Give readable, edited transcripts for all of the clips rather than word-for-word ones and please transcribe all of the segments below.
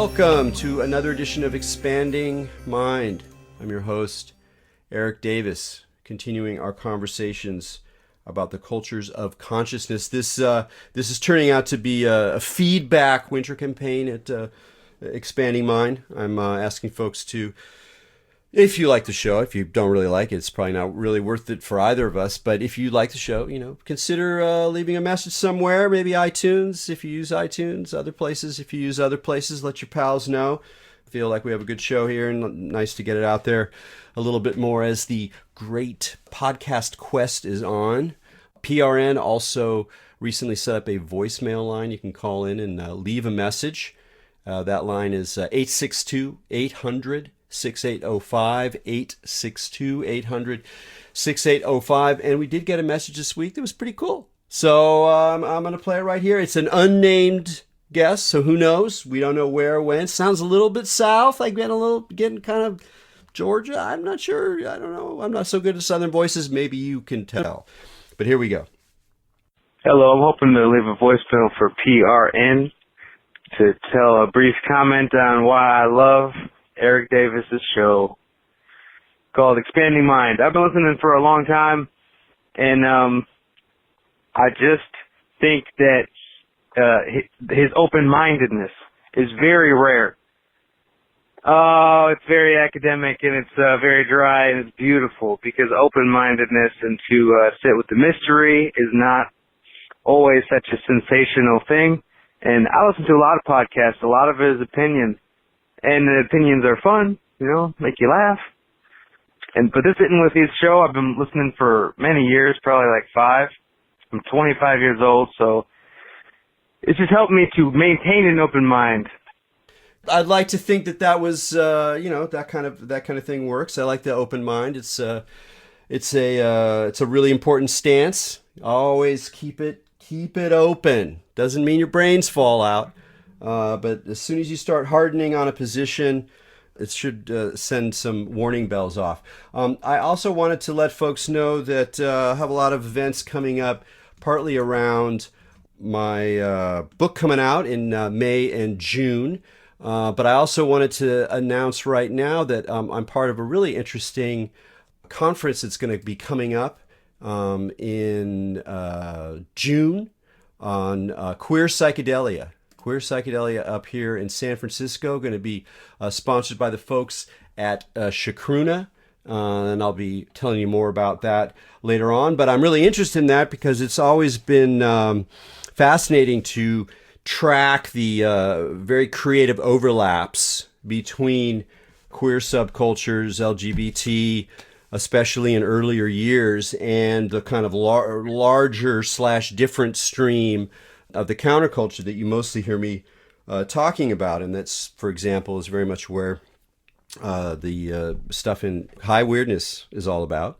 Welcome to another edition of Expanding Mind. I'm your host, Erik Davis, continuing our conversations about the cultures of consciousness. This is turning out to be a feedback winter campaign at Expanding Mind. I'm asking folks to, if you like the show, if you don't really like it, it's probably not really worth it for either of us. But if you like the show, consider leaving a message somewhere, maybe iTunes, if you use iTunes, other places, if you use other places, let your pals know. Feel like we have a good show here and nice to get it out there a little bit more as the great podcast quest is on. PRN also recently set up a voicemail line. You can call in and leave a message. That line is 862-800-6805, 862-800-6805. And we did get a message this week that was pretty cool. So I'm going to play it right here. It's an unnamed guest, so who knows? We don't know where or when. Sounds a little bit south, like getting kind of Georgia. I'm not sure. I don't know. I'm not so good at Southern voices. Maybe you can tell. But here we go. Hello, I'm hoping to leave a voicemail for PRN to tell a brief comment on why I love Erik Davis's show called Expanding Mind. I've been listening for a long time, and I just think that his open-mindedness is very rare. Oh, it's very academic and it's very dry and it's beautiful because open-mindedness and to sit with the mystery is not always such a sensational thing. And I listen to a lot of podcasts, a lot of his opinions, and the opinions are fun, make you laugh. But this Sitting With His show, I've been listening for many years, probably like 5. I'm 25 years old, so it's just helped me to maintain an open mind. I'd like to think that was, that kind of thing works. I like the open mind. It's a really important stance. Always keep it open. Doesn't mean your brains fall out, but as soon as you start hardening on a position, it should send some warning bells off. I also wanted to let folks know that I have a lot of events coming up, partly around my book coming out in May and June. But I also wanted to announce right now that I'm part of a really interesting conference that's going to be coming up in June on queer psychedelia. Queer psychedelia up here in San Francisco, going to be sponsored by the folks at Chacruna. And I'll be telling you more about that later on. But I'm really interested in that because it's always been fascinating to track the very creative overlaps between queer subcultures, LGBT, especially in earlier years, and the kind of larger / different stream of the counterculture that you mostly hear me talking about. And that's, for example, is very much where the stuff in High Weirdness is all about.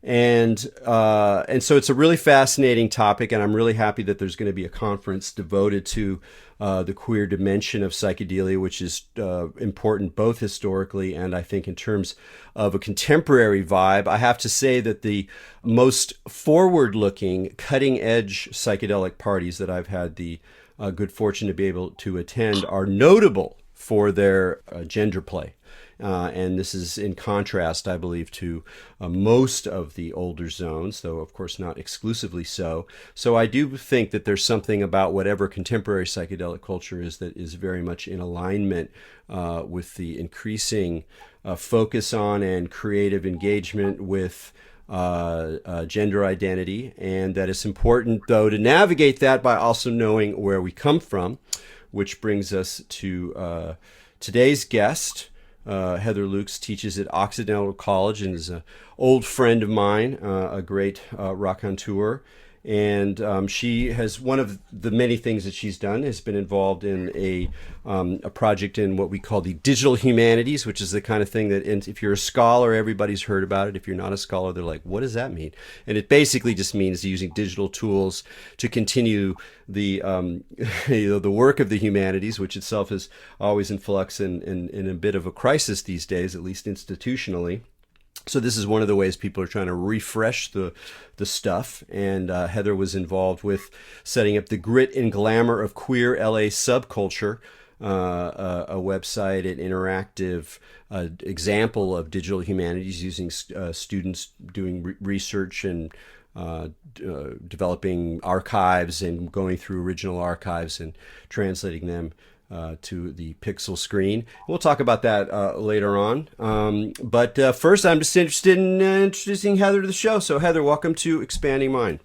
And so it's a really fascinating topic, and I'm really happy that there's going to be a conference devoted to the queer dimension of psychedelia, which is important both historically and I think in terms of a contemporary vibe. I have to say that the most forward-looking, cutting-edge psychedelic parties that I've had the good fortune to be able to attend are notable for their gender play. And this is in contrast, I believe, to most of the older zones, though, of course, not exclusively so. So I do think that there's something about whatever contemporary psychedelic culture is that is very much in alignment with the increasing focus on and creative engagement with gender identity. And that it's important, though, to navigate that by also knowing where we come from, which brings us to today's guest. Heather Lukes teaches at Occidental College and is an old friend of mine, a great raconteur. And she has, one of the many things that she's done has been involved in a project in what we call the digital humanities, which is the kind of thing that, and if you're a scholar, everybody's heard about it. If you're not a scholar, they're like, what does that mean? And it basically just means using digital tools to continue the the work of the humanities, which itself is always in flux and in a bit of a crisis these days, at least institutionally. So this is one of the ways people are trying to refresh the stuff. And Heather was involved with setting up the Grit and Glamour of Queer LA Subculture, a website, an interactive example of digital humanities using students doing research and developing archives and going through original archives and translating them to the pixel screen. We'll talk about that later on. But first, I'm just interested in introducing Heather to the show. So, Heather, welcome to Expanding Mind.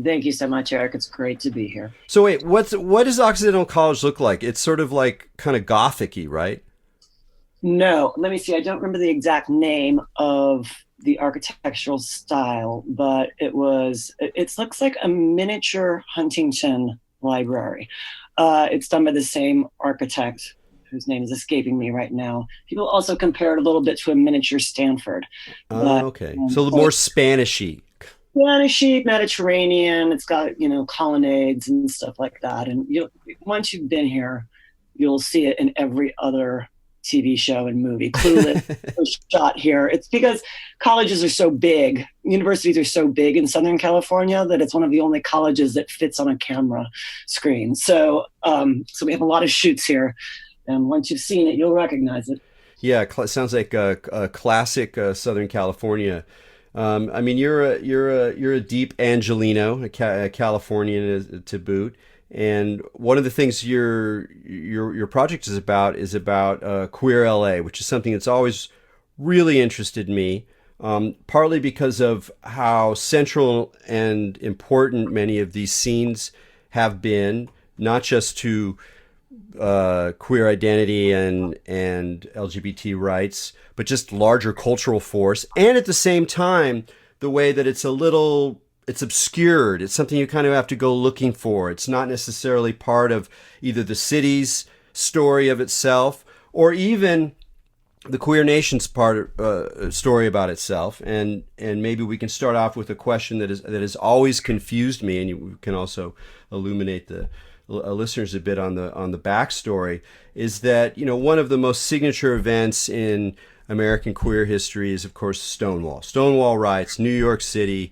Thank you so much, Eric. It's great to be here. So, wait, what does Occidental College look like? It's sort of like kind of Gothic-y, right? No, let me see. I don't remember the exact name of the architectural style, but it looks like a miniature Huntington library. It's done by the same architect whose name is escaping me right now. People also compare it a little bit to a miniature Stanford. Okay. So more Spanish-y. Spanish-y, Mediterranean. It's got, colonnades and stuff like that. And once you've been here, you'll see it in every other TV show and movie. Clueless was shot here. It's because colleges are so big, universities are so big in Southern California that it's one of the only colleges that fits on a camera screen. So we have a lot of shoots here, and once you've seen it, you'll recognize it. Yeah, sounds like a classic Southern California. I mean, you're a deep Angelino, a Californian to boot. And one of the things your project is about queer LA, which is something that's always really interested me, partly because of how central and important many of these scenes have been, not just to queer identity and LGBT rights, but just larger cultural force, and at the same time, the way that it's obscured. It's something you kind of have to go looking for. It's not necessarily part of either the city's story of itself or even the queer nation's story about itself. And maybe we can start off with a question that has always confused me, and you can also illuminate the listeners a bit on the backstory. Is that one of the most signature events in American queer history is, of course, Stonewall riots, New York City,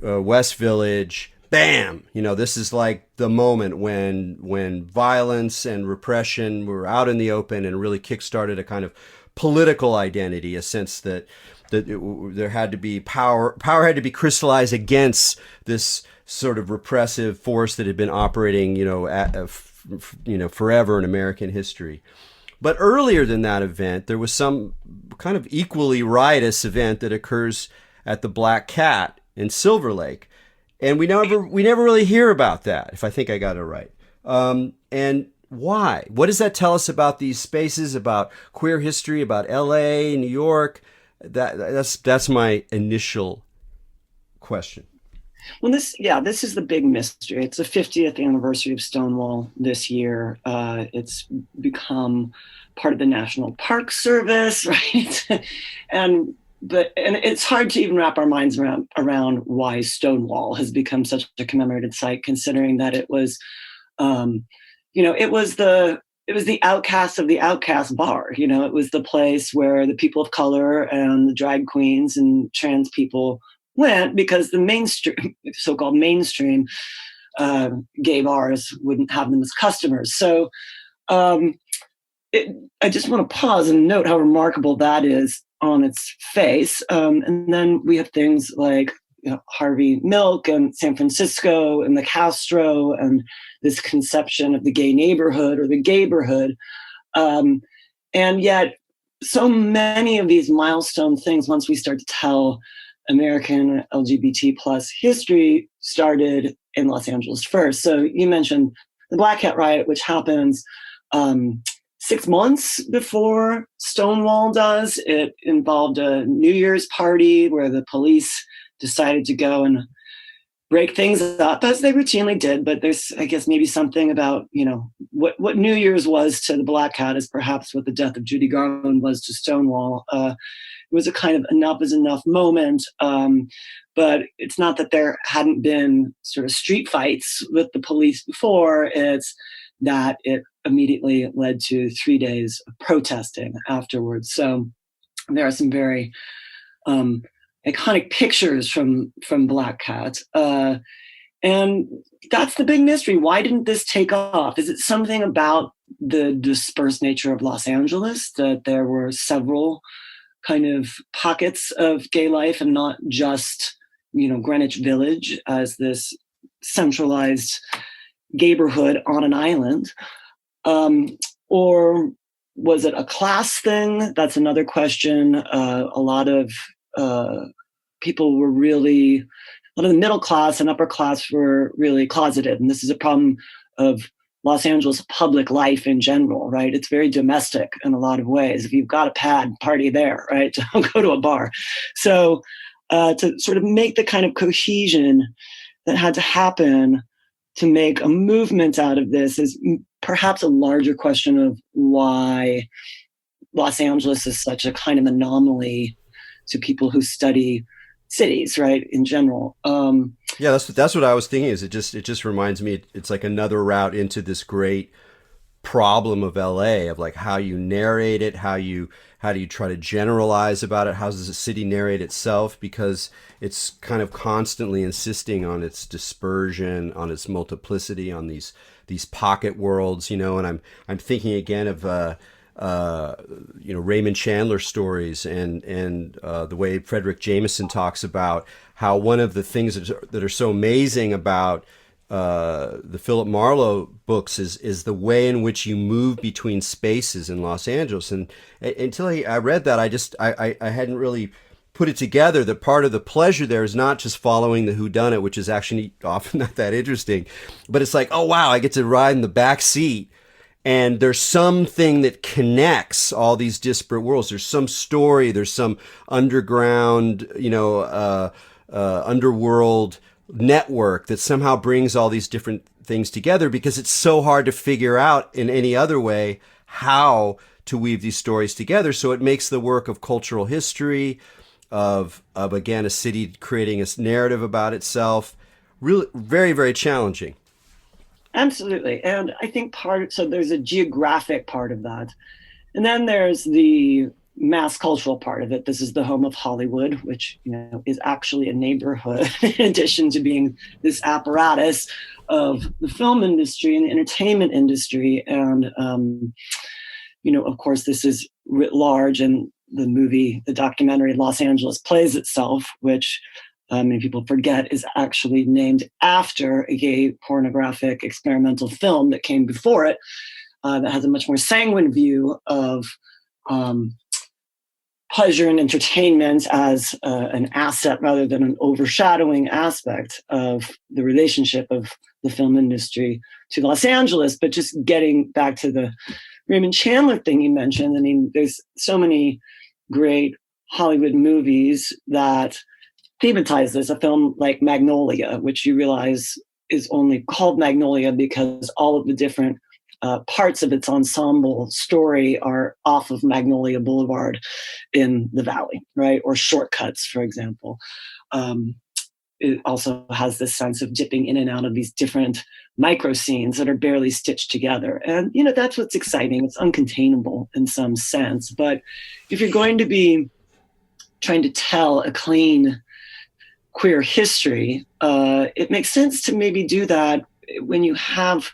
West Village. Bam! This is like the moment when violence and repression were out in the open and really kickstarted a kind of political identity, a sense that there had to be power had to be crystallized against this sort of repressive force that had been operating, forever in American history. But earlier than that event, there was some kind of equally riotous event that occurs at the Black Cat in Silver Lake. And we never really hear about that, if I think I got it right. And why? What does that tell us about these spaces, about queer history, about LA, New York? That's my initial question. Well, this is the big mystery. It's the 50th anniversary of Stonewall this year. It's become part of the National Park Service, right? and it's hard to even wrap our minds around why Stonewall has become such a commemorated site, considering that it was, it was the outcast of the outcast bar. It was the place where the people of color and the drag queens and trans people went, because the mainstream, so-called mainstream gay bars wouldn't have them as customers. So I just want to pause and note how remarkable that is on its face. And then we have things like Harvey Milk and San Francisco and the Castro and this conception of the gay neighborhood or the gayborhood. And yet so many of these milestone things, once we start to tell American LGBT plus history, started in Los Angeles first. So you mentioned the Black Cat riot, which happens 6 months before Stonewall does. It involved a New Year's party where the police decided to go and break things up, as they routinely did. But there's, I guess, maybe something about, what New Year's was to the Black Cat is perhaps what the death of Judy Garland was to Stonewall. It was a kind of enough is enough moment. But it's not that there hadn't been sort of street fights with the police before. It's that it immediately led to 3 days of protesting afterwards. So there are some very iconic pictures from Black Cat. And that's the big mystery. Why didn't this take off? Is it something about the dispersed nature of Los Angeles, that there were several kind of pockets of gay life and not just, Greenwich Village as this centralized gayborhood on an island? Or was it a class thing? That's another question. A lot of people were really, a lot of the middle class and upper class were really closeted. And this is a problem of Los Angeles public life in general, right? It's very domestic in a lot of ways. If you've got a pad, party there, right? Don't go to a bar. So to sort of make the kind of cohesion that had to happen to make a movement out of this is perhaps a larger question of why Los Angeles is such a kind of anomaly to people who study cities, right, in general. Yeah, that's what I was thinking. Is it just reminds me, it's like another route into this great problem of LA, of like how you narrate it, how do you try to generalize about it, how does the city narrate itself, because it's kind of constantly insisting on its dispersion, on its multiplicity, on these pocket worlds, and I'm thinking again of Raymond Chandler stories and the way Frederick Jameson talks about how one of the things that are so amazing about the Philip Marlowe books is the way in which you move between spaces in Los Angeles. And until I read that, I hadn't really put it together that part of the pleasure there is not just following the whodunit, which is actually often not that interesting, but it's like, oh wow, I get to ride in the back seat. And there's something that connects all these disparate worlds. There's some story. There's some underground, underworld network that somehow brings all these different things together, because it's so hard to figure out in any other way how to weave these stories together. So it makes the work of cultural history, of again, a city creating a narrative about itself, really very, very challenging. Absolutely. And I think so there's a geographic part of that. And then there's the mass cultural part of it. This is the home of Hollywood, which, is actually a neighborhood in addition to being this apparatus of the film industry and the entertainment industry. And, of course, this is writ large, and the documentary Los Angeles Plays Itself, which many people forget is actually named after a gay pornographic experimental film that came before it, that has a much more sanguine view of pleasure and entertainment as an asset rather than an overshadowing aspect of the relationship of the film industry to Los Angeles. But just getting back to the Raymond Chandler thing you mentioned, I mean, there's so many great Hollywood movies that thematize this. A film like Magnolia, which you realize is only called Magnolia because all of the different parts of its ensemble story are off of Magnolia Boulevard in the Valley, right? Or Shortcuts, for example. It also has this sense of dipping in and out of these different micro scenes that are barely stitched together. And, that's what's exciting. It's uncontainable in some sense. But if you're going to be trying to tell a clean queer history, it makes sense to maybe do that when you have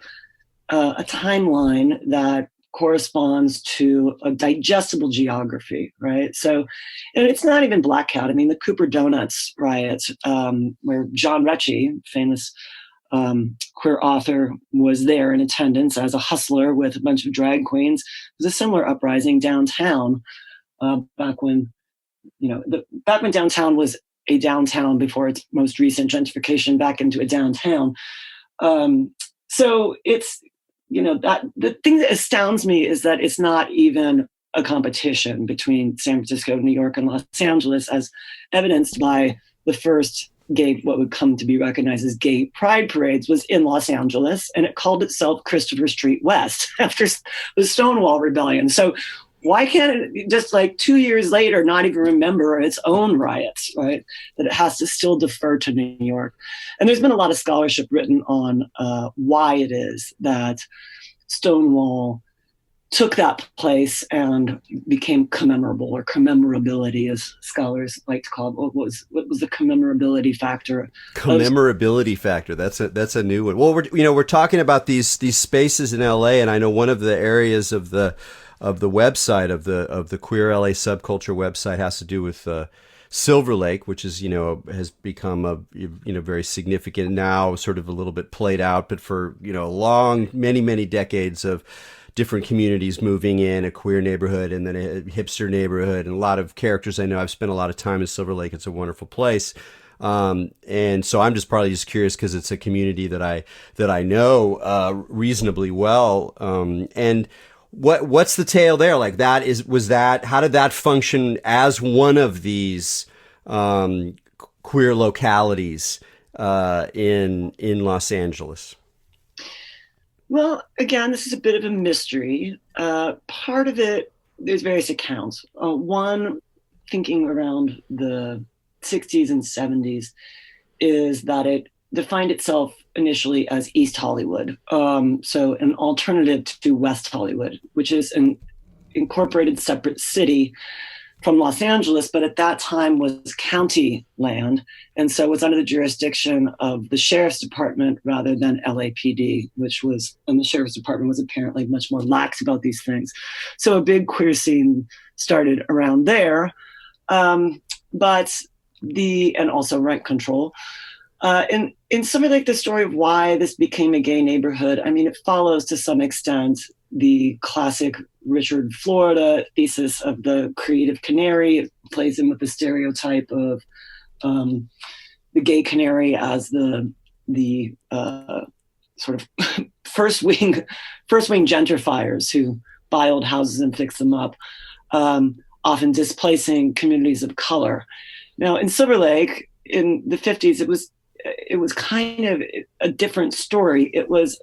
a timeline that corresponds to a digestible geography, right? So, and it's not even Black Cat. I mean, the Cooper Donuts riots, where John Recchi, famous queer author, was there in attendance as a hustler with a bunch of drag queens. It was a similar uprising downtown, back when downtown was a downtown before its most recent gentrification back into a downtown. So it's, that the thing that astounds me is that it's not even a competition between San Francisco, New York, and Los Angeles, as evidenced by the first gay, what would come to be recognized as gay pride parades, was in Los Angeles, and it called itself Christopher Street West after the Stonewall Rebellion. So why can't it just like 2 years later not even remember its own riots, right? That it has to still defer to New York. And there's been a lot of scholarship written on why it is that Stonewall took that place and became commemorable, or commemorability, as scholars like to call it. What was the commemorability factor? Commemorability factor. That's a new one. Well, we're talking about these spaces in LA, and I know one of the areas of the website of the Queer LA Subculture website has to do with Silver Lake, which is has become a very significant now, sort of a little bit played out, but for long many decades of different communities moving in, a queer neighborhood and then a hipster neighborhood, and a lot of characters I know. I've spent a lot of time in Silver Lake. It's a wonderful place. And so I'm just probably just curious because it's a community that I know reasonably well. And what's the tale there? Like how did that function as one of these queer localities in Los Angeles? Well, again, this is a bit of a mystery. Part of it, there's various accounts. One, thinking around the 60s and 70s, is that it defined itself initially as East Hollywood. So an alternative to West Hollywood, which is an incorporated separate city from Los Angeles, but at that time was county land. And so it was under the jurisdiction of the sheriff's department rather than LAPD, and the sheriff's department was apparently much more lax about these things. So a big queer scene started around there. And also rent control. In something like the story of why this became a gay neighborhood, I mean, it follows to some extent the classic Richard Florida thesis of the creative canary. It plays in with the stereotype of the gay canary as the sort of first wing gentrifiers who buy old houses and fix them up, often displacing communities of color. Now, in Silver Lake in the 50s, it was kind of a different story. It was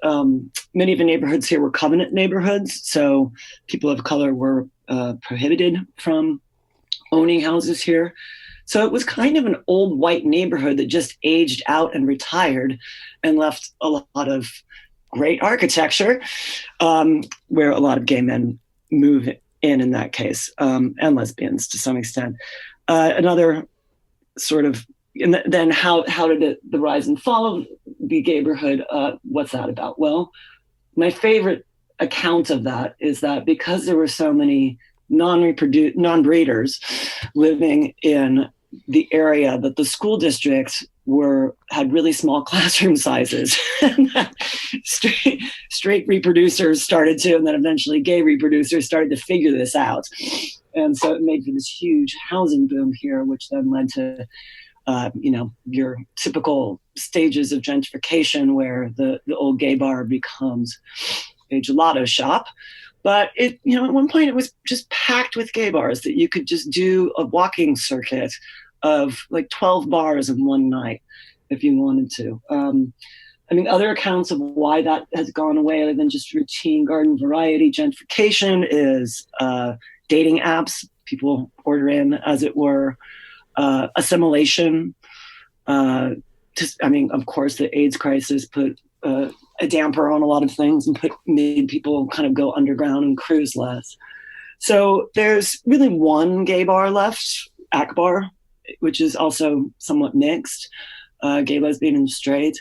many of the neighborhoods here were covenant neighborhoods, so people of color were prohibited from owning houses here. So it was kind of an old white neighborhood that just aged out and retired and left a lot of great architecture, where a lot of gay men move in that case, and lesbians to some extent. Another sort of, and then how did the rise and fall of the gayborhood, what's that about? Well, my favorite account of that is that because there were so many non-breeders living in the area, that the school districts had really small classroom sizes. straight reproducers started to, and then eventually gay reproducers started to figure this out. And so it made for this huge housing boom here, which then led to your typical stages of gentrification where the old gay bar becomes a gelato shop. But at one point it was just packed with gay bars that you could just do a walking circuit of like 12 bars in one night if you wanted to. Other accounts of why that has gone away other than just routine garden variety gentrification is dating apps. People order in, as it were. Assimilation. Of course, the AIDS crisis put a damper on a lot of things and made people kind of go underground and cruise less. So there's really one gay bar left, Akbar, which is also somewhat mixed, gay, lesbian, and straight.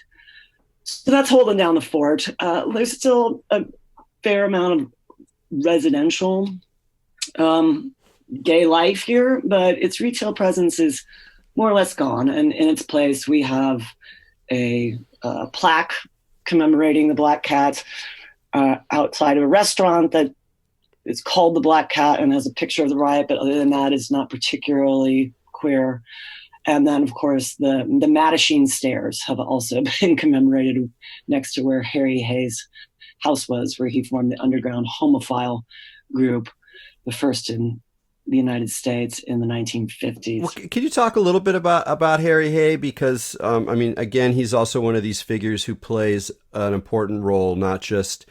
So that's holding down the fort. There's still a fair amount of residential gay life here, but its retail presence is more or less gone. And in its place, we have a plaque commemorating the Black Cat outside of a restaurant that is called the Black Cat and has a picture of the riot, but other than that, is not particularly queer. And then, of course, the Mattachine Stairs have also been commemorated next to where Harry Hayes' house was, where he formed the underground homophile group, the first in the United States in the 1950s. Well, can you talk a little bit about Harry Hay? Because, again, he's also one of these figures who plays an important role, not just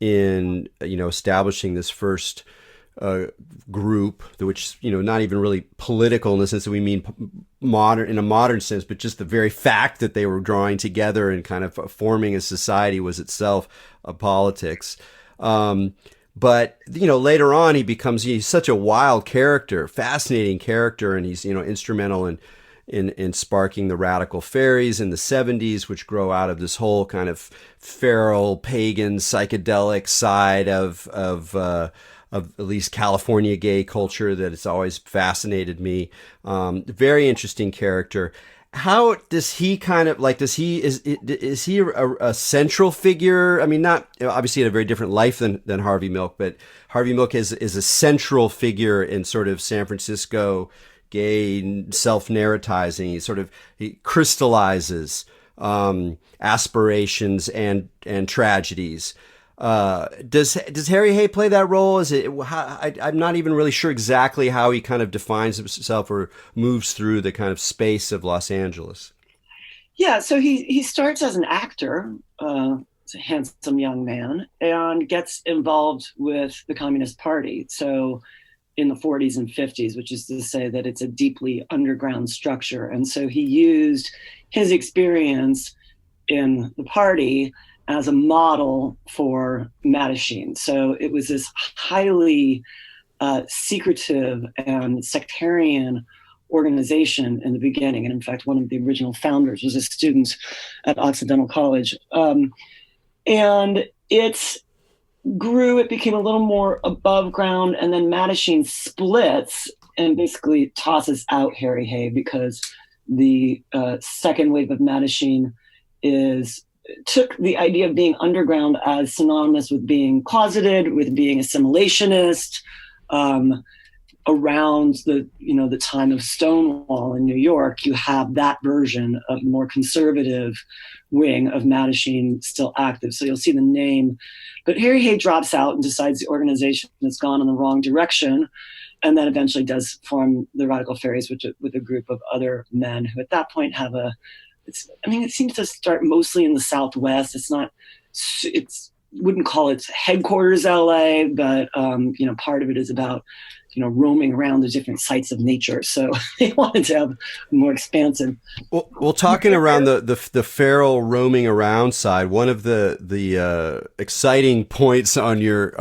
in, establishing this first group, which, not even really political in the sense that we mean modern, in a modern sense, but just the very fact that they were drawing together and kind of forming a society was itself a politics. But later on, he's such a wild character, fascinating character, and he's instrumental in sparking the radical fairies in the 70s, which grow out of this whole kind of feral, pagan, psychedelic side of at least California gay culture that has always fascinated me. Very interesting character. How does he is he a central figure? I mean, not obviously had a very different life than Harvey Milk, but Harvey Milk is a central figure in sort of San Francisco gay self-narratizing. He crystallizes aspirations and tragedies. Does Harry Hay play that role? I'm not even really sure exactly how he kind of defines himself or moves through the kind of space of Los Angeles. Yeah, so he starts as an actor, a handsome young man, and gets involved with the Communist Party. So in the 40s and 50s, which is to say that it's a deeply underground structure. And so he used his experience in the party as a model for Mattachine. So it was this highly secretive and sectarian organization in the beginning. And in fact, one of the original founders was a student at Occidental College. And it grew, it became a little more above ground, and then Mattachine splits and basically tosses out Harry Hay because the second wave of Mattachine took the idea of being underground as synonymous with being closeted, with being assimilationist. Around the time of Stonewall in New York, you have that version of the more conservative wing of Mattachine still active. So you'll see the name. But Harry Hay drops out and decides the organization has gone in the wrong direction, and then eventually does form the Radical Fairies, with a group of other men who at that point have it seems to start mostly in the Southwest. Wouldn't call it headquarters LA, but part of it is about roaming around the different sites of nature. So they wanted to have more expansive. Well, talking around the feral roaming around side, one of the exciting points on your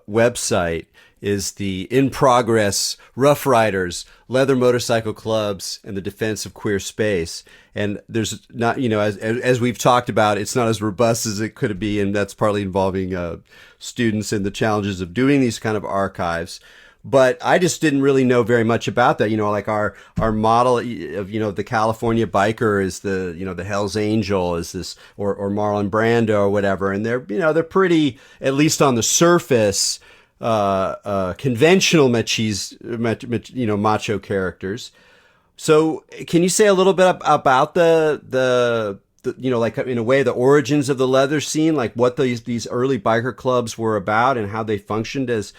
website is the in progress Rough Riders, leather motorcycle clubs, and the defense of queer space. And there's not, as we've talked about, it's not as robust as it could be, and that's partly involving students and the challenges of doing these kind of archives. But I just didn't really know very much about that. Like our model of, the California biker is the Hell's Angel is this, or Marlon Brando or whatever. And they're pretty, at least on the surface, conventional macho characters. So can you say a little bit about the like in a way the origins of the leather scene, like what these early biker clubs were about and how they functioned as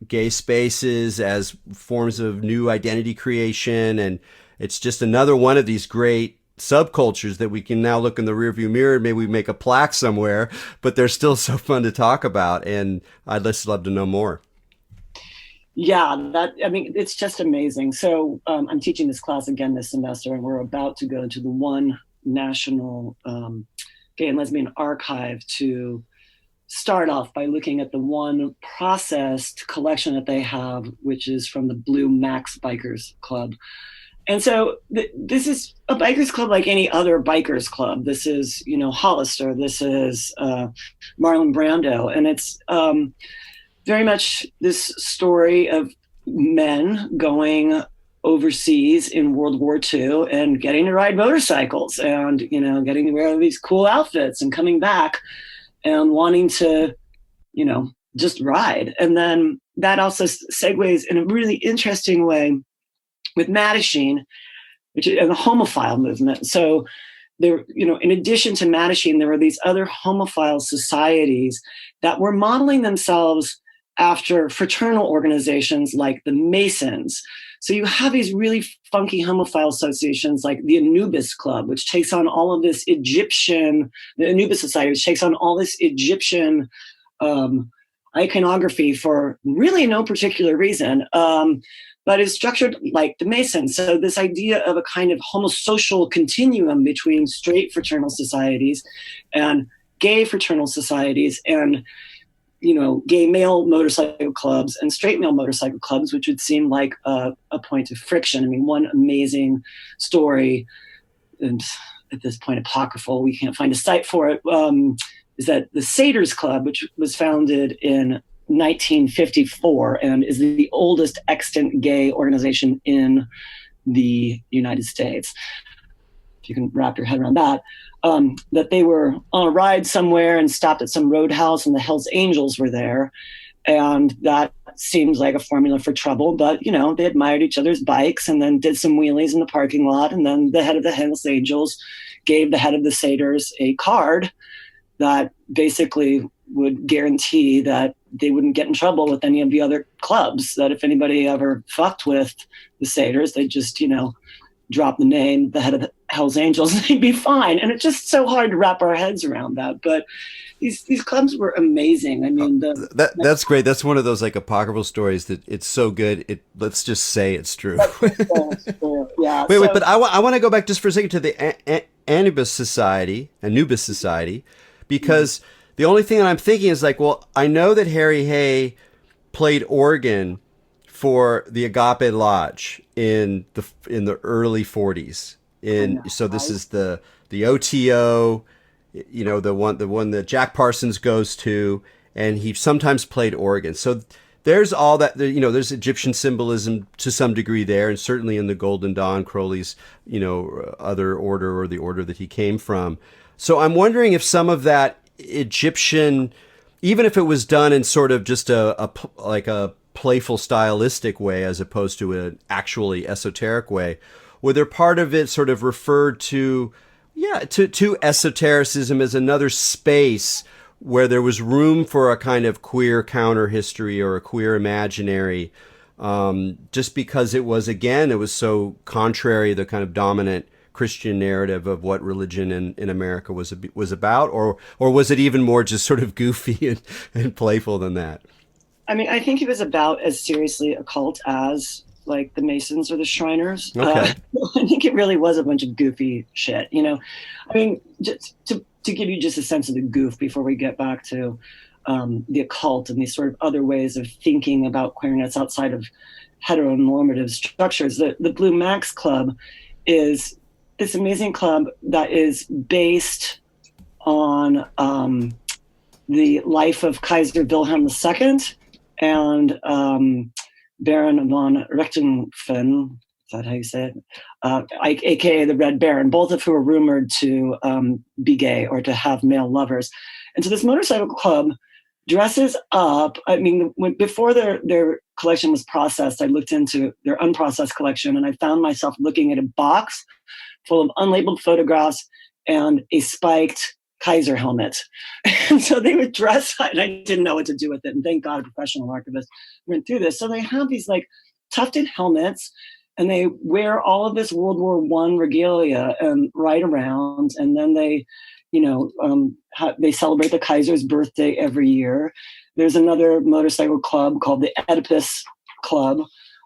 gay spaces, as forms of new identity creation? And it's just another one of these great subcultures that we can now look in the rearview mirror and maybe we make a plaque somewhere, but they're still so fun to talk about, and I'd just love to know more. Yeah, it's just amazing. So I'm teaching this class again this semester, and we're about to go into the one national gay and lesbian archive to start off by looking at the one processed collection that they have, which is from the Blue Max Bikers Club. And so this is a bikers club like any other bikers club. This is, Hollister. This is Marlon Brando. And it's very much this story of men going overseas in World War II and getting to ride motorcycles and, getting to wear these cool outfits and coming back and wanting to, just ride. And then that also segues in a really interesting way with Mattachine, which is the homophile movement. So there, in addition to Mattachine, there were these other homophile societies that were modeling themselves after fraternal organizations like the Masons. So you have these really funky homophile associations like the Anubis Club, which takes on all of this the Anubis Society, which takes on all this Egyptian iconography for really no particular reason, but is structured like the Masons. So this idea of a kind of homosocial continuum between straight fraternal societies and gay fraternal societies. And gay male motorcycle clubs and straight male motorcycle clubs, which would seem like a point of friction. I mean, one amazing story, and at this point apocryphal, we can't find a site for it, is that the Satyrs Club, which was founded in 1954 and is the oldest extant gay organization in the United States, if you can wrap your head around that, that they were on a ride somewhere and stopped at some roadhouse and the Hells Angels were there. And that seems like a formula for trouble, but, they admired each other's bikes and then did some wheelies in the parking lot. And then the head of the Hells Angels gave the head of the Satyrs a card that basically would guarantee that they wouldn't get in trouble with any of the other clubs, that if anybody ever fucked with the Satyrs, they'd just, drop the name, the head of the Hells Angels, and they'd be fine. And it's just so hard to wrap our heads around that. But these clubs were amazing. I mean, that's great. That's one of those like apocryphal stories that it's so good. Let's just say it's true. Yeah. Wait, but I want to go back just for a second to the Anubis Society, because the only thing that I'm thinking is like, well, I know that Harry Hay played organ for the Agape Lodge in the early 40s. So this is the OTO, the one that Jack Parsons goes to, and he sometimes played organ. So there's all that, there's Egyptian symbolism to some degree there, and certainly in the Golden Dawn, Crowley's, other order or the order that he came from. So I'm wondering if some of that Egyptian, even if it was done in sort of just a playful stylistic way as opposed to an actually esoteric way, whether part of it sort of referred to esotericism as another space where there was room for a kind of queer counter history or a queer imaginary, just because it was so contrary, the kind of dominant Christian narrative of what religion in America was about, or was it even more just sort of goofy and playful than that? I mean, I think it was about as seriously a cult as like the Masons or the Shriners. Okay. I think it really was a bunch of goofy shit, I mean, just to give you just a sense of the goof before we get back to the occult and these sort of other ways of thinking about queerness outside of heteronormative structures. The Blue Max Club is this amazing club that is based on the life of Kaiser Wilhelm II and Baron von Richtenfen, is that how you say it? AKA the Red Baron, both of who are rumored to be gay or to have male lovers. And so this motorcycle club dresses up. I mean, before their collection was processed, I looked into their unprocessed collection and I found myself looking at a box full of unlabeled photographs and a spiked Kaiser helmet. And so they would dress, and I didn't know what to do with it. And thank God a professional archivist went through this. So they have these like tufted helmets and they wear all of this World War I regalia and ride around. And then they, they celebrate the Kaiser's birthday every year. There's another motorcycle club called the Oedipus Club,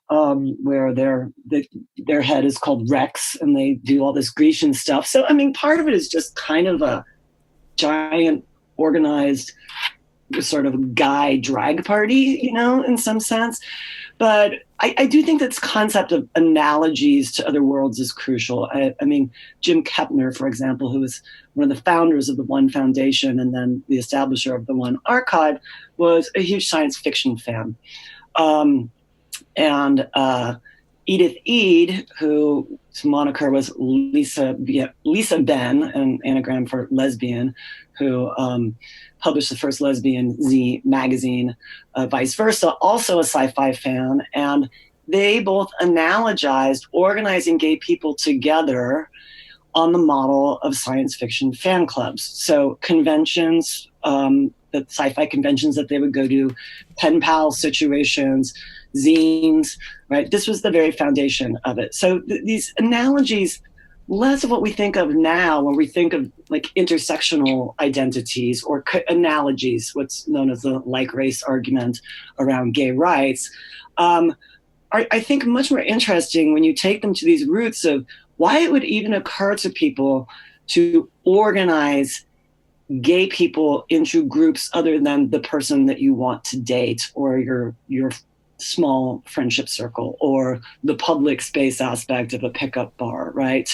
where their head is called Rex and they do all this Grecian stuff. So, I mean, part of it is just kind of a giant organized sort of guy drag party, in some sense. But I do think this concept of analogies to other worlds is crucial. I mean, Jim Kepner, for example, who was one of the founders of the One Foundation and then the establisher of the One Archive, was a huge science fiction fan. And Edith Eade, whose moniker was Lisa Ben, an anagram for lesbian, who published the first lesbian Z magazine, vice versa, also a sci-fi fan. And they both analogized organizing gay people together on the model of science fiction fan clubs. So conventions, the sci-fi conventions that they would go to, pen pal situations, zines, right? This was the very foundation of it. So these analogies, less of what we think of now when we think of like intersectional identities or analogies, what's known as the like race argument around gay rights, are, I think, much more interesting when you take them to these roots of why it would even occur to people to organize gay people into groups other than the person that you want to date, or your small friendship circle, or the public space aspect of a pickup bar, right?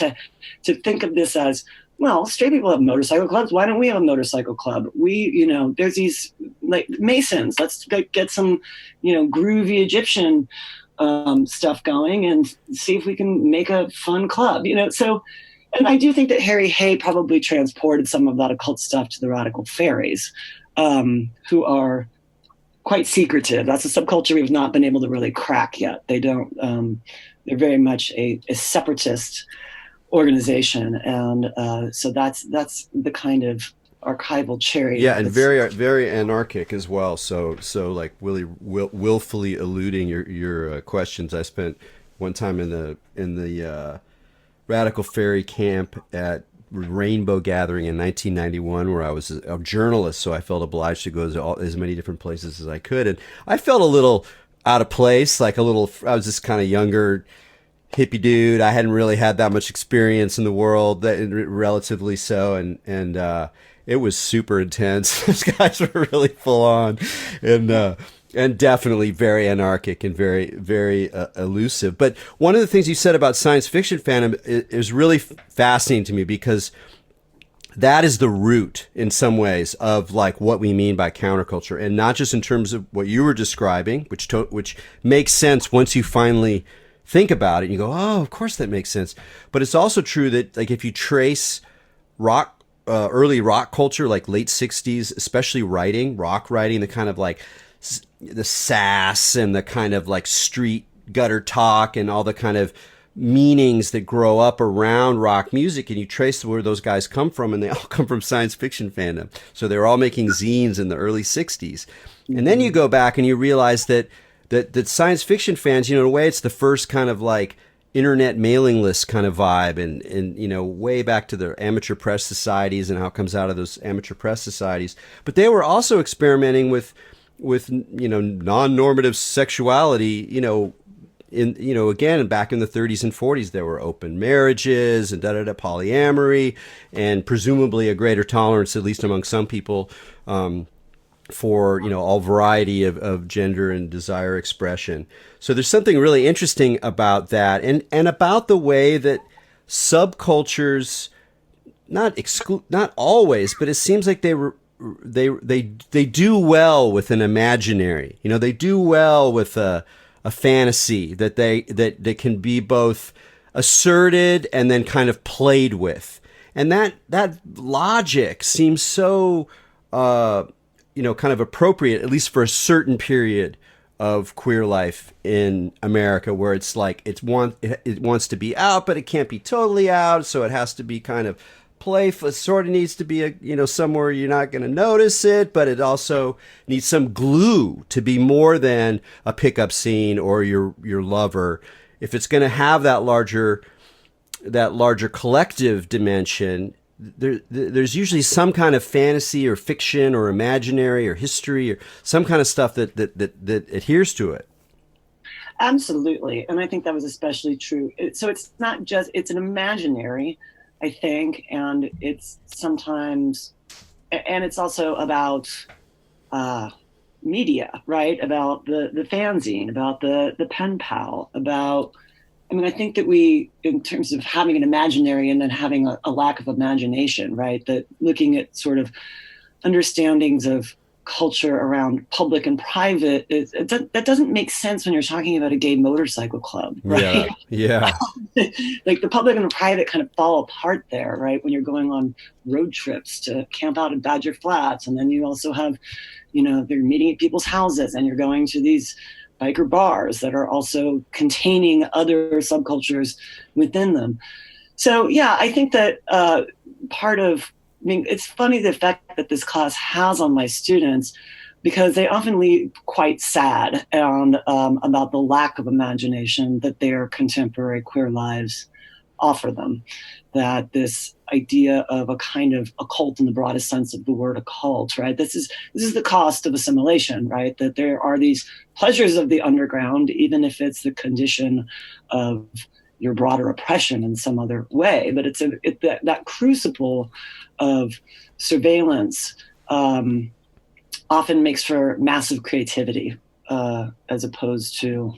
To think of this as, well, straight people have motorcycle clubs. Why don't we have a motorcycle club? There's these like Masons. Let's get some, groovy Egyptian stuff going and see if we can make a fun club. So, and I do think that Harry Hay probably transported some of that occult stuff to the Radical Fairies, who are quite secretive. That's a subculture we've not been able to really crack yet. They don't. They're very much a separatist organization, and so that's the kind of archival cherry. Yeah, and very anarchic as well. So like really willfully eluding your questions. I spent one time in the Radical Fairy camp at Rainbow Gathering in 1991, where I was a journalist, so I felt obliged to go to as many different places as I could, and I felt a little out of place, I was just kind of younger hippie dude. I hadn't really had that much experience in the world, relatively so, and it was super intense. Those guys were really full on, and definitely very anarchic and very, very elusive. But one of the things you said about science fiction fandom is really fascinating to me, because that is the root in some ways of like what we mean by counterculture, and not just in terms of what you were describing, which makes sense once you finally think about it and you go, oh, of course that makes sense. But it's also true that like if you trace early rock culture, like late 60s, especially rock writing, the kind of like the sass and the kind of like street gutter talk and all the kind of meanings that grow up around rock music, and you trace where those guys come from, and they all come from science fiction fandom. So they were all making zines in the early 60s. And then you go back and you realize that science fiction fans, in a way, it's the first kind of like internet mailing list kind of vibe, and way back to the amateur press societies and how it comes out of those amateur press societies. But they were also experimenting with non-normative sexuality, again, back in the 30s and 40s, there were open marriages and polyamory, and presumably a greater tolerance, at least among some people, for all variety of gender and desire expression. So there's something really interesting about that, and about the way that subcultures, not always, but it seems like they do well with an imaginary. They do well with a fantasy that can be both asserted and then kind of played with, and that logic seems so kind of appropriate, at least for a certain period of queer life in America, where it's like it wants to be out, but it can't be totally out, so it has to be kind of playful. It sort of needs to be somewhere you're not going to notice it, but it also needs some glue to be more than a pickup scene or your lover. If it's going to have that larger collective dimension, there's usually some kind of fantasy or fiction or imaginary or history or some kind of stuff that adheres to it. Absolutely. And I think that was especially true. So it's not just, it's an imaginary, I think, and it's sometimes, and it's also about media, right? About the fanzine, about the pen pal, about, I think that we, in terms of having an imaginary and then having a lack of imagination, right? That looking at sort of understandings of culture around public and private, that doesn't make sense when you're talking about a gay motorcycle club, right? Yeah. Like the public and the private kind of fall apart there, right? When you're going on road trips to camp out at Badger Flats, and then you also have, they're meeting at people's houses, and you're going to these biker bars that are also containing other subcultures within them. So yeah, I think that it's funny the effect that this class has on my students, because they often leave quite sad and about the lack of imagination that their contemporary queer lives offer them. That this idea of a kind of occult in the broadest sense of the word occult, right? This is the cost of assimilation, right? That there are these pleasures of the underground, even if it's the condition of your broader oppression in some other way. But it's that crucible of surveillance often makes for massive creativity, as opposed to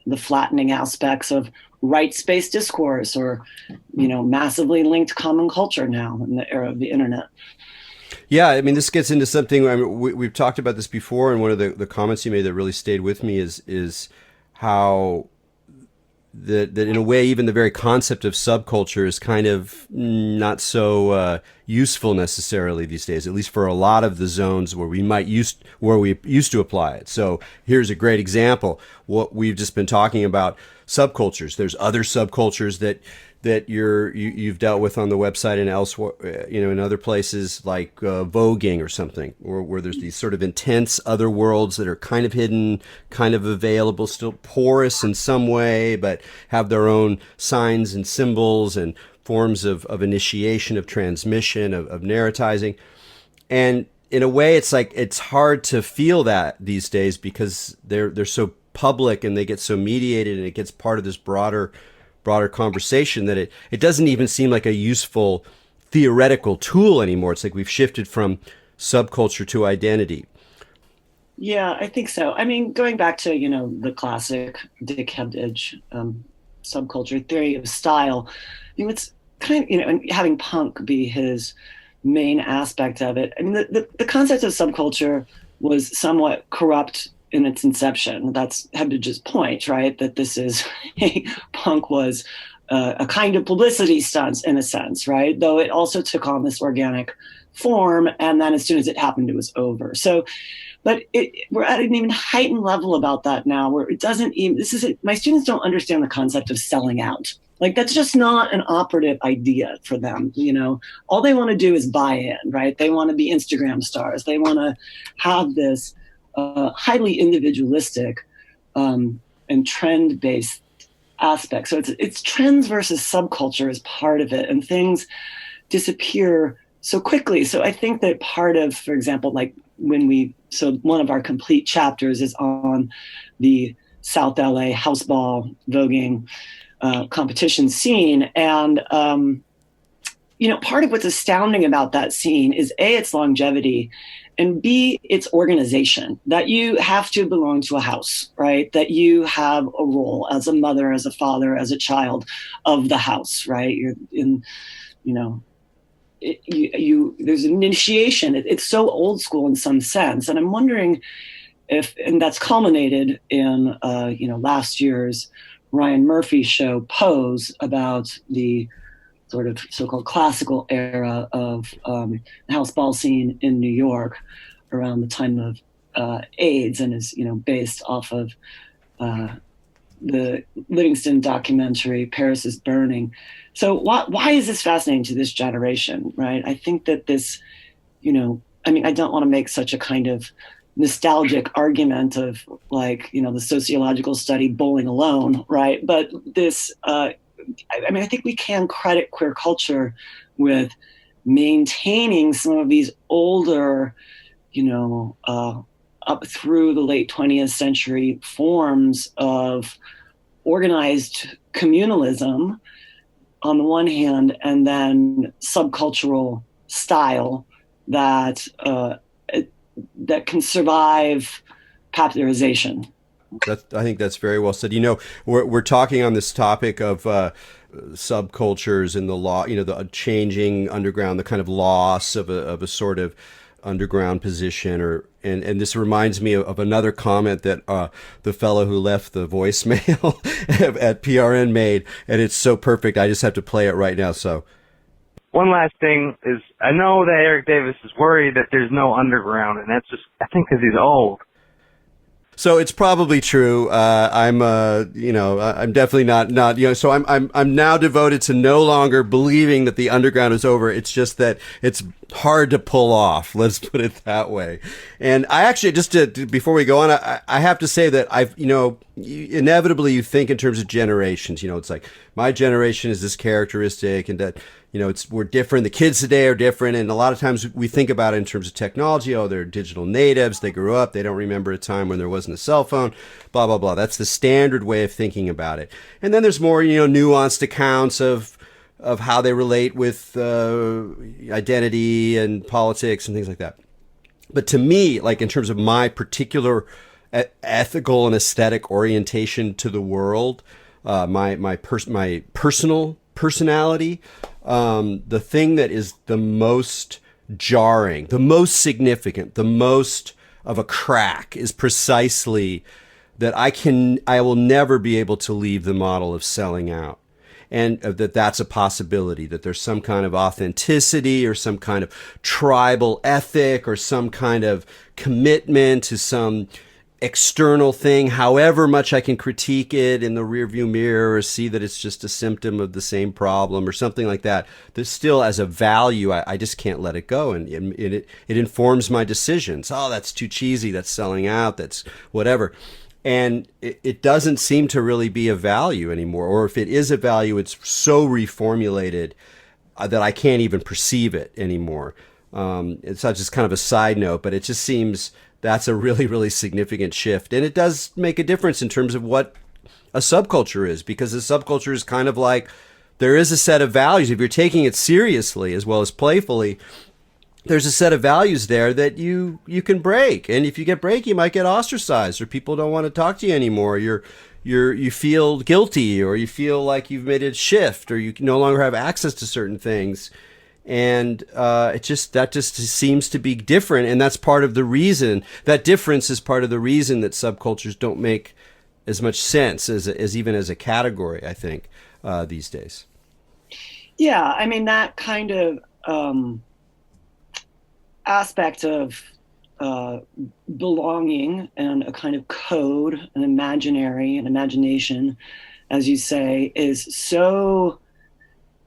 the flattening aspects of rights-based discourse or, massively linked common culture now in the era of the internet. Yeah, I mean, this gets into something. I mean, we've talked about this before, and one of the comments you made that really stayed with me is how that in a way, even the very concept of subculture is kind of not so useful necessarily these days, at least for a lot of the zones where we used to apply it. So here's a great example. What we've just been talking about, subcultures. There's other subcultures that you've dealt with on the website and elsewhere, in other places like voguing or something, or where there's these sort of intense other worlds that are kind of hidden, kind of available, still porous in some way, but have their own signs and symbols and forms of initiation, of transmission, of narratizing. And in a way, it's like it's hard to feel that these days because they're so public and they get so mediated, and it gets part of this broader conversation that it doesn't even seem like a useful theoretical tool anymore. It's like we've shifted from subculture to identity. Yeah, I think so. I mean, going back to, the classic Dick Hebdige subculture theory of style, it's kind of, and having punk be his main aspect of it. I mean, the concept of subculture was somewhat corrupt in its inception. That's Hebdige's point, right? That this is punk was a kind of publicity stunt in a sense, right? Though it also took on this organic form, and then as soon as it happened, it was over. So, but we're at an even heightened level about that now, where it doesn't even. My students don't understand the concept of selling out. Like, that's just not an operative idea for them. All they want to do is buy in, right? They want to be Instagram stars. They want to have this highly individualistic and trend-based aspect. So it's trends versus subculture is part of it, and things disappear so quickly. So I think that part of, for example, like one of our complete chapters is on the South LA house ball voguing competition scene, and part of what's astounding about that scene is A, its longevity, and B, its organization, that you have to belong to a house, right? That you have a role as a mother, as a father, as a child of the house, right? You're in, there's an initiation. It's so old school in some sense. And I'm wondering and that's culminated in, last year's Ryan Murphy show Pose, about the sort of so-called classical era of the house ball scene in New York around the time of AIDS, and is based off of the Livingston documentary Paris is Burning. So why is this fascinating to this generation, right? I think that this, I don't want to make such a kind of nostalgic argument of the sociological study Bowling Alone, right? But this I think we can credit queer culture with maintaining some of these older, up through the late 20th century forms of organized communalism on the one hand, and then subcultural style that can survive popularization. I think that's very well said. We're talking on this topic of subcultures and the law, the changing underground, the kind of loss of a sort of underground position, and this reminds me of another comment that the fellow who left the voicemail at PRN made, and it's so perfect. I just have to play it right now. So, one last thing is, I know that Erik Davis is worried that there's no underground, and that's just, I think, because he's old. So it's probably true. I'm definitely not. So I'm now devoted to no longer believing that the underground is over. It's just that it's hard to pull off. Let's put it that way. And I actually, before we go on, I have to say that inevitably you think in terms of generations. It's like my generation is this characteristic, and that we're different. The kids today are different, and a lot of times we think about it in terms of technology. Oh, they're digital natives. They grew up. They don't remember a time when there wasn't a cell phone. Blah blah blah. That's the standard way of thinking about it. And then there's more nuanced accounts of how they relate with identity and politics and things like that. But to me, like in terms of my particular ethical and aesthetic orientation to the world, my personal personality, the thing that is the most jarring, the most significant, the most of a crack is precisely that I will never be able to leave the model of selling out. And that's a possibility, that there's some kind of authenticity or some kind of tribal ethic or some kind of commitment to some external thing, however much I can critique it in the rearview mirror or see that it's just a symptom of the same problem or something like that. There's still, as a value, I just can't let it go. And it informs my decisions. Oh, that's too cheesy. That's selling out. That's whatever. And it doesn't seem to really be a value anymore. Or if it is a value, it's so reformulated that I can't even perceive it anymore. It's not just kind of a side note, but it just seems that's a really, really significant shift. And it does make a difference in terms of what a subculture is, because a subculture is kind of like, there is a set of values. If you're taking it seriously as well as playfully, there's a set of values there that you can break. And if you get break, you might get ostracized, or people don't want to talk to you anymore. You feel guilty, or you feel like you've made a shift, or you no longer have access to certain things. And that just seems to be different. And that's part of the reason, that difference is part of the reason that subcultures don't make as much sense as even as a category, I think, these days. Yeah, I mean, that kind of aspect of belonging and a kind of code, an imagination, as you say, is so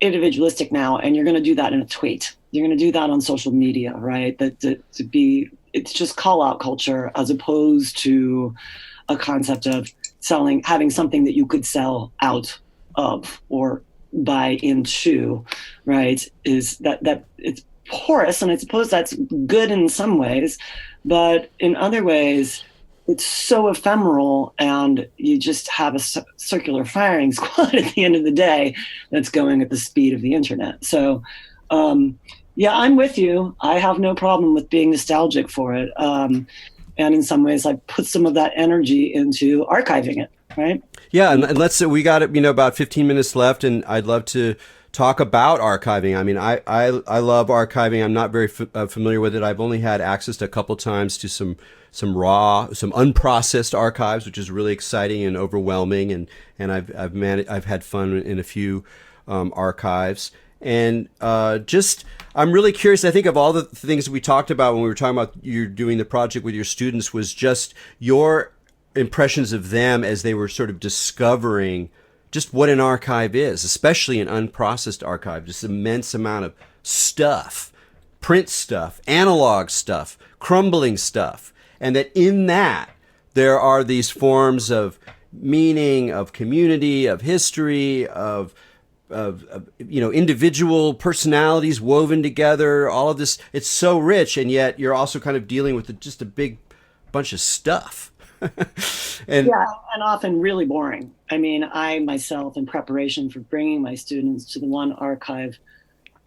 individualistic now. And you're going to do that in a tweet. You're going to do that on social media, right? It's just call out culture, as opposed to a concept of having something that you could sell out of or buy into, right? Is that it's porous, and I suppose that's good in some ways, but in other ways it's so ephemeral, and you just have a circular firing squad at the end of the day that's going at the speed of the internet. So yeah, I'm with you. I have no problem with being nostalgic for it, and in some ways I put some of that energy into archiving it, right? Yeah, and let's say we got about 15 minutes left, and I'd love to talk about archiving. I mean, I love archiving. I'm not very familiar with it. I've only had access to a couple times to some unprocessed archives, which is really exciting and overwhelming. And I've had fun in a few archives. And I'm really curious. I think of all the things we talked about when we were talking about you doing the project with your students, was just your impressions of them as they were sort of discovering just what an archive is, especially an unprocessed archive, just immense amount of stuff, print stuff, analog stuff, crumbling stuff. And that in that, there are these forms of meaning, of community, of history, of individual personalities woven together, all of this. It's so rich, and yet you're also kind of dealing with just a big bunch of stuff. And often really boring. I mean, I myself, in preparation for bringing my students to the one archive,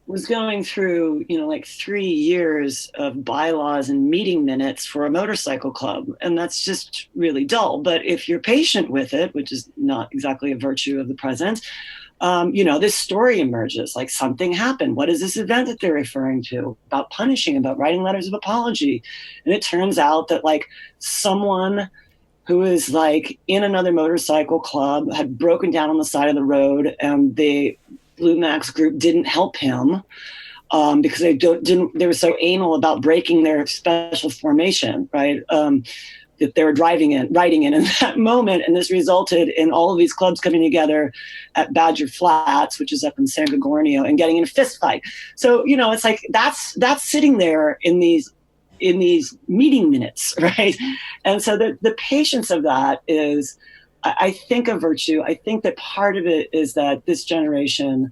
was going through, like 3 years of bylaws and meeting minutes for a motorcycle club. And that's just really dull. But if you're patient with it, which is not exactly a virtue of the present, this story emerges, like something happened. What is this event that they're referring to? About punishing, about writing letters of apology. And it turns out that like someone who is like in another motorcycle club had broken down on the side of the road, and the Blue Max group didn't help him because they were so anal about breaking their special formation, right? that they were writing in that moment. And this resulted in all of these clubs coming together at Badger Flats, which is up in San Gorgonio, and getting in a fist fight. So, it's like that's sitting there in these meeting minutes, right? And so the patience of that is, I think, a virtue. I think that part of it is that this generation,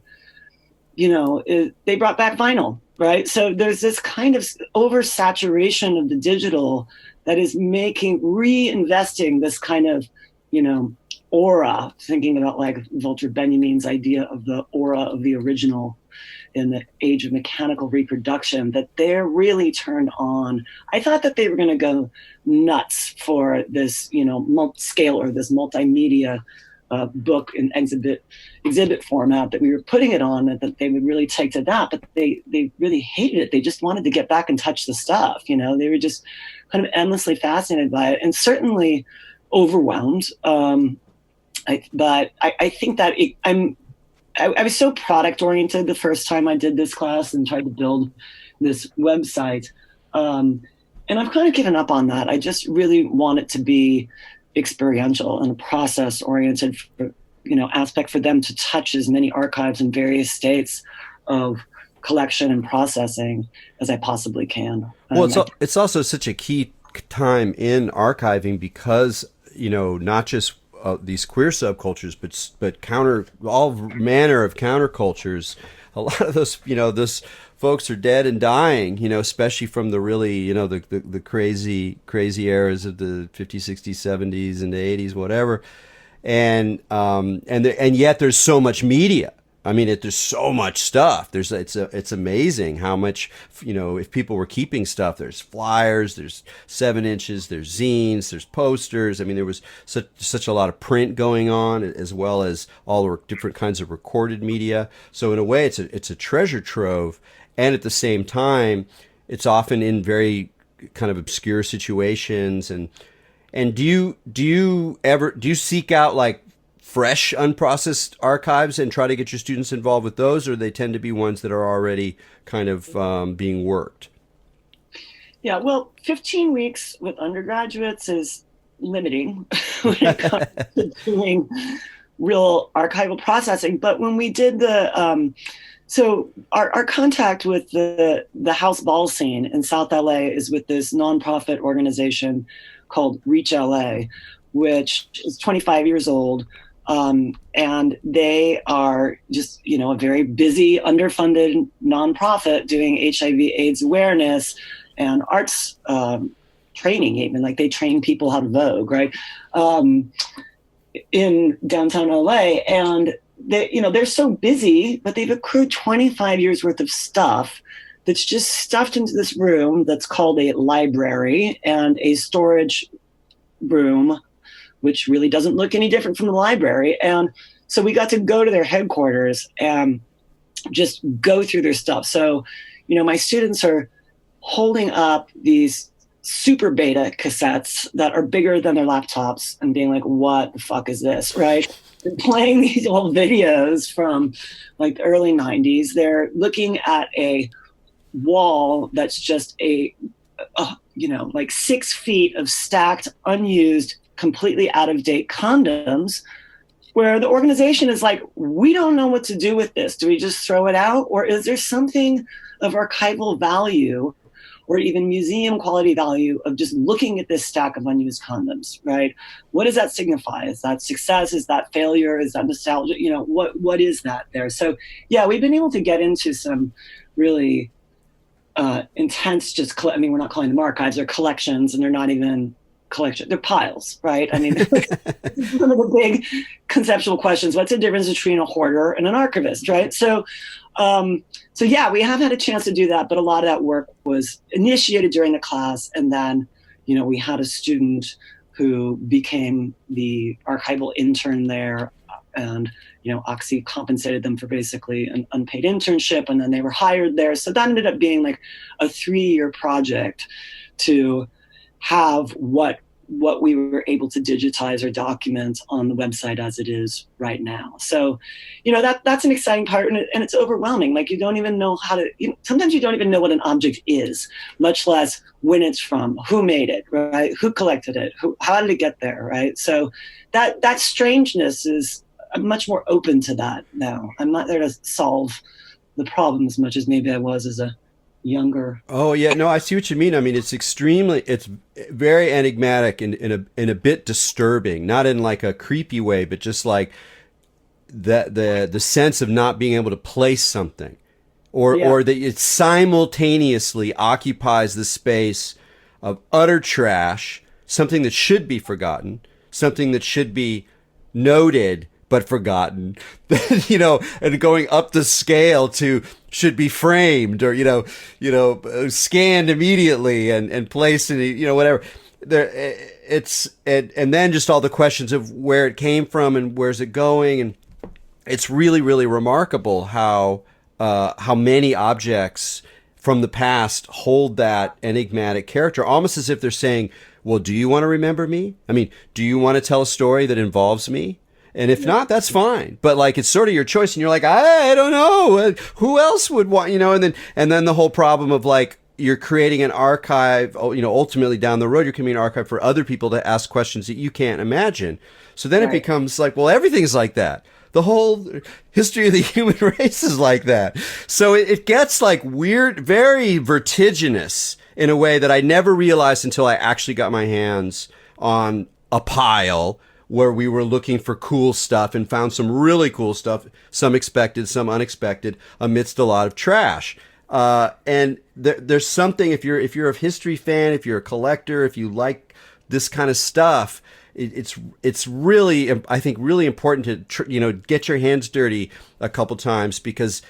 they brought back vinyl, right? So there's this kind of oversaturation of the digital that is reinvesting this kind of, aura, thinking about like Walter Benjamin's idea of the aura of the original in the age of mechanical reproduction, that they're really turned on. I thought that they were going to go nuts for this, scale or this multimedia book and exhibit format that we were putting it on, that they would really take to that, but they really hated it. They just wanted to get back and touch the stuff. They were just kind of endlessly fascinated by it, and certainly overwhelmed. But I think that I was so product oriented the first time I did this class and tried to build this website. And I've kind of given up on that. I just really want it to be experiential and a process oriented, aspect for them to touch as many archives in various states of collection and processing as I possibly can. Well, it's also such a key time in archiving because, not just these queer subcultures, but all manner of countercultures. A lot of those folks are dead and dying, especially from the really, the crazy eras of the 50s, 60s, 70s, and the 80s, whatever. And yet there's so much media. I mean, there's so much stuff. It's amazing how much, if people were keeping stuff, there's flyers, there's 7 inches, there's zines, there's posters. I mean, there was such a lot of print going on, as well as all the different kinds of recorded media. So in a way, it's a treasure trove. And at the same time, it's often in very kind of obscure situations. And do you seek out like fresh unprocessed archives and try to get your students involved with those, or they tend to be ones that are already kind of being worked? Yeah, well, 15 weeks with undergraduates is limiting when it comes to doing real archival processing. But when we did so our contact with the house ball scene in South LA is with this nonprofit organization called Reach LA, which is 25 years old. And they are just, a very busy, underfunded nonprofit doing HIV/AIDS awareness and arts training, even like they train people how to Vogue, right? In downtown LA. And they're so busy, but they've accrued 25 years worth of stuff that's just stuffed into this room that's called a library and a storage room, which really doesn't look any different from the library. And so we got to go to their headquarters and just go through their stuff. So, my students are holding up these super beta cassettes that are bigger than their laptops and being like, what the fuck is this, right? They're playing these old videos from like the early 90s. They're looking at a wall that's just like 6 feet of stacked, unused, completely out of date condoms, where the organization is like, we don't know what to do with this. Do we just throw it out? Or is there something of archival value or even museum quality value of just looking at this stack of unused condoms, right? What does that signify? Is that success? Is that failure? Is that nostalgia? What is that there? So yeah, we've been able to get into some really intense, we're not calling them archives, they're collections, and they're not even collection. They're piles, right? I mean, one of the big conceptual questions: what's the difference between a hoarder and an archivist, right? So yeah, we have had a chance to do that, but a lot of that work was initiated during the class, and then, we had a student who became the archival intern there, and Oxy compensated them for basically an unpaid internship, and then they were hired there. So that ended up being like a 3-year project to have what what we were able to digitize or document on the website as it is right now. So, that's an exciting part, and it's overwhelming. Like, you don't even know how to, sometimes you don't even know what an object is, much less when it's from, who made it, right? Who collected it? How did it get there, right? So that strangeness is, I'm much more open to that now. I'm not there to solve the problem as much as maybe I was as a younger. Oh yeah, no, I see what you mean. I mean, it's very enigmatic and in a bit disturbing, not in like a creepy way, but just like the sense of not being able to place something, or that it simultaneously occupies the space of utter trash, something that should be forgotten, something that should be noted but forgotten, and going up the scale to should be framed or, scanned immediately and placed in, whatever. And then just all the questions of where it came from and where's it going. And it's really, really remarkable how many objects from the past hold that enigmatic character, almost as if they're saying, well, do you want to remember me? I mean, do you want to tell a story that involves me? And if not, that's fine. But like, it's sort of your choice, and you're like, I don't know, who else would want, and then the whole problem of like, you're creating an archive, ultimately down the road, you're creating an archive for other people to ask questions that you can't imagine. So then It becomes like, well, everything's like that. The whole history of the human race is like that. So it gets like weird, very vertiginous in a way that I never realized until I actually got my hands on a pile where we were looking for cool stuff and found some really cool stuff, some expected, some unexpected, amidst a lot of trash. And there's something, if you're a history fan, if you're a collector, if you like this kind of stuff, it's really, I think, really important to get your hands dirty a couple times, because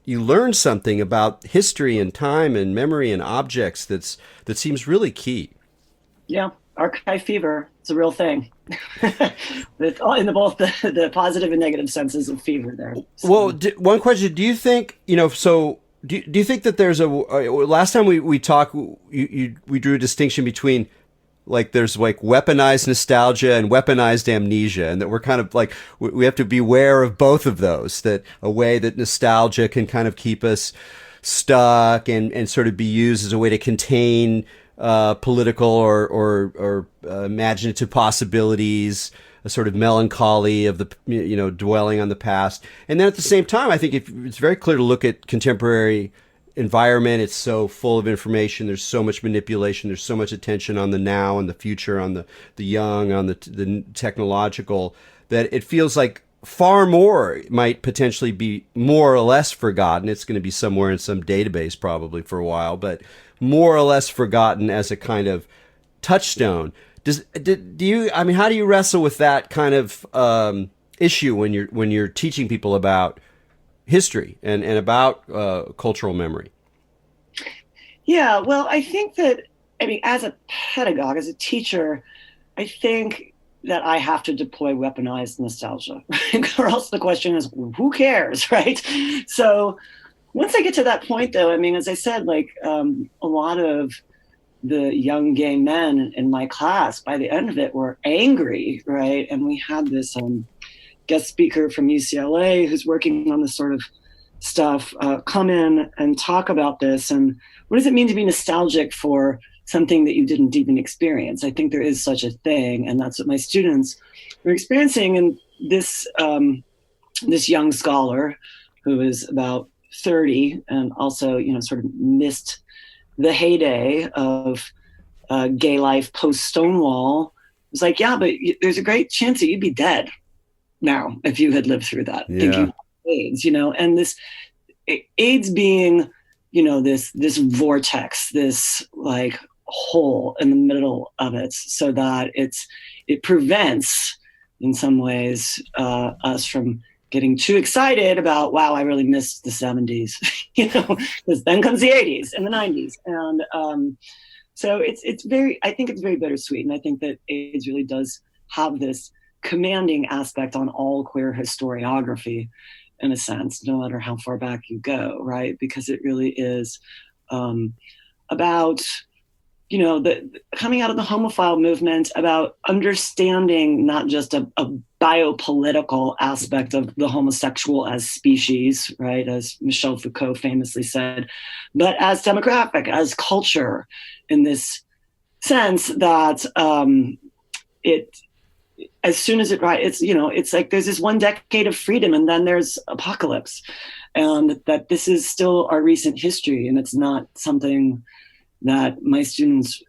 you learn something about history and time and memory and objects that seems really key. Yeah. Archive fever. It's a real thing. In both the positive and negative senses of fever there. So. Well, one question, do you think, do you think that there's last time we talked, we drew a distinction between like there's like weaponized nostalgia and weaponized amnesia, and that we're kind of like, we have to beware of both of those, that a way that nostalgia can kind of keep us stuck and sort of be used as a way to contain political or imaginative possibilities, a sort of melancholy of the, dwelling on the past. And then at the same time, I think it's very clear to look at contemporary environment. It's so full of information. There's so much manipulation. There's so much attention on the now and the future, on the young, on the technological, that it feels like far more might potentially be more or less forgotten. It's going to be somewhere in some database probably for a while, but more or less forgotten as a kind of touchstone. How do you wrestle with that kind of issue when you're teaching people about history and about cultural memory? Yeah, well, I think that, as a pedagogue, as a teacher, I think that I have to deploy weaponized nostalgia, or else the question is, who cares, right? So once I get to that point, though, as I said, like a lot of the young gay men in my class, by the end of it, were angry, right? And we had this guest speaker from UCLA who's working on this sort of stuff come in and talk about this. And what does it mean to be nostalgic for something that you didn't even experience? I think there is such a thing, and that's what my students were experiencing. And this young scholar who is about 30 and also, sort of missed the heyday of gay life post Stonewall, was like, yeah, but there's a great chance that you'd be dead now if you had lived through that. Yeah. Thinking AIDS, and this AIDS being, this vortex, this like hole in the middle of it, so that it prevents in some ways us from getting too excited about, wow, I really missed the 70s, because then comes the 80s and the 90s. And so it's I think it's very bittersweet. And I think that AIDS really does have this commanding aspect on all queer historiography, in a sense, no matter how far back you go, right? Because it really is about coming out of the homophile movement about understanding not just a biopolitical aspect of the homosexual as species, right, as Michel Foucault famously said, but as demographic, as culture, in this sense that it, as soon as it's like there's this one decade of freedom and then there's apocalypse, and that this is still our recent history, and it's not something that my students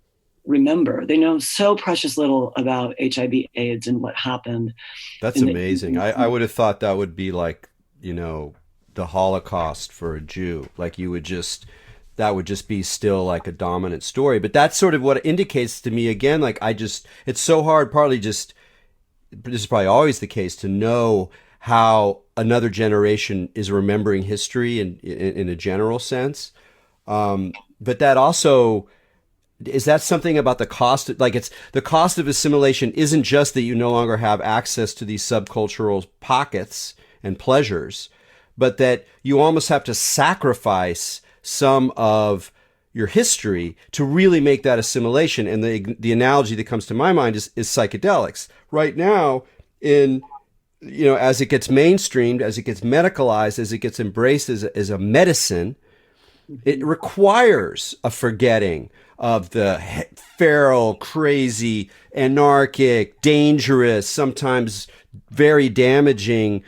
remember. They know so precious little about HIV/AIDS and what happened. That's amazing. I would have thought that would be like, the Holocaust for a Jew. Like that would just be still like a dominant story. But that's sort of what it indicates to me again. Like it's so hard, partly just, this is probably always the case, to know how another generation is remembering history in a general sense. But that also, is that something about the cost? Like, it's the cost of assimilation isn't just that you no longer have access to these subcultural pockets and pleasures, but that you almost have to sacrifice some of your history to really make that assimilation. And the analogy that comes to my mind is psychedelics. Right now, as it gets mainstreamed, as it gets medicalized, as it gets embraced as a medicine, it requires a forgetting of the feral, crazy, anarchic, dangerous, sometimes very damaging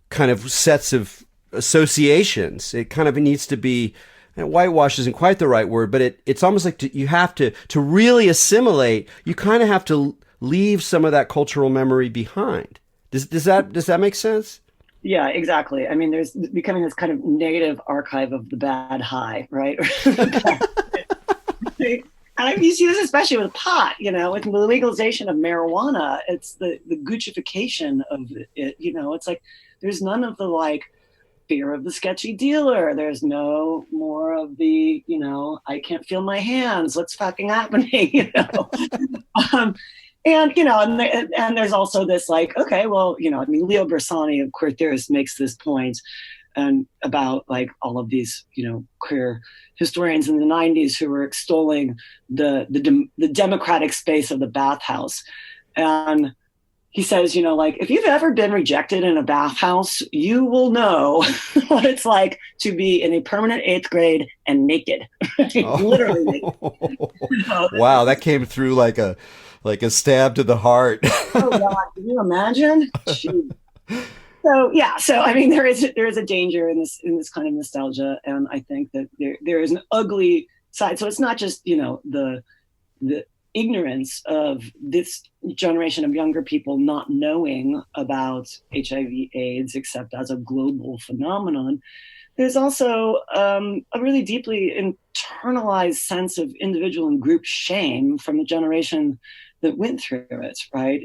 kind of sets of associations. It kind of needs to be, and whitewash isn't quite the right word, but it's almost like you have to really assimilate, you kind of have to leave some of that cultural memory behind. Does that make sense? Yeah, exactly. I mean, there's becoming this kind of negative archive of the bad high, right? And you see this especially with pot, with the legalization of marijuana. It's the Guccification of it, it's like there's none of the like fear of the sketchy dealer. There's no more of the, I can't feel my hands. What's fucking happening? And there's also this like, okay, well, Leo Bersani of Queer Theorists makes this point and about like all of these, queer historians in the 90s who were extolling the democratic space of the bathhouse. And he says, like, if you've ever been rejected in a bathhouse, you will know what it's like to be in a permanent 8th grade and naked. Literally naked. Wow, that came through like a stab to the heart. Oh God, can you imagine? Jeez. So I mean, there is a danger in this kind of nostalgia, and I think that there is an ugly side. So it's not just the ignorance of this generation of younger people not knowing about HIV/AIDS except as a global phenomenon. There's also a really deeply internalized sense of individual and group shame from the generation that went through it, right?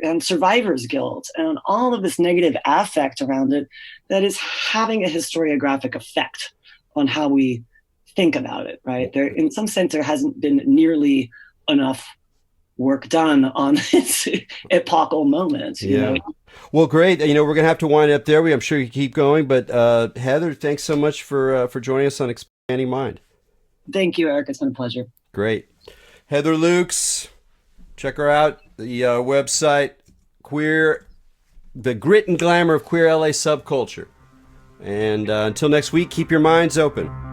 And survivor's guilt and all of this negative affect around it that is having a historiographic effect on how we think about it, right? In some sense, there hasn't been nearly enough work done on this epochal moment. You know? Well, great. We're going to have to wind up there. I'm sure you keep going, but Heather, thanks so much for joining us on Expanding Mind. Thank you, Eric. It's been a pleasure. Great. Heather Lukes, check her out. The website, The Grit and Glamour of Queer LA Subculture. And until next week, keep your minds open.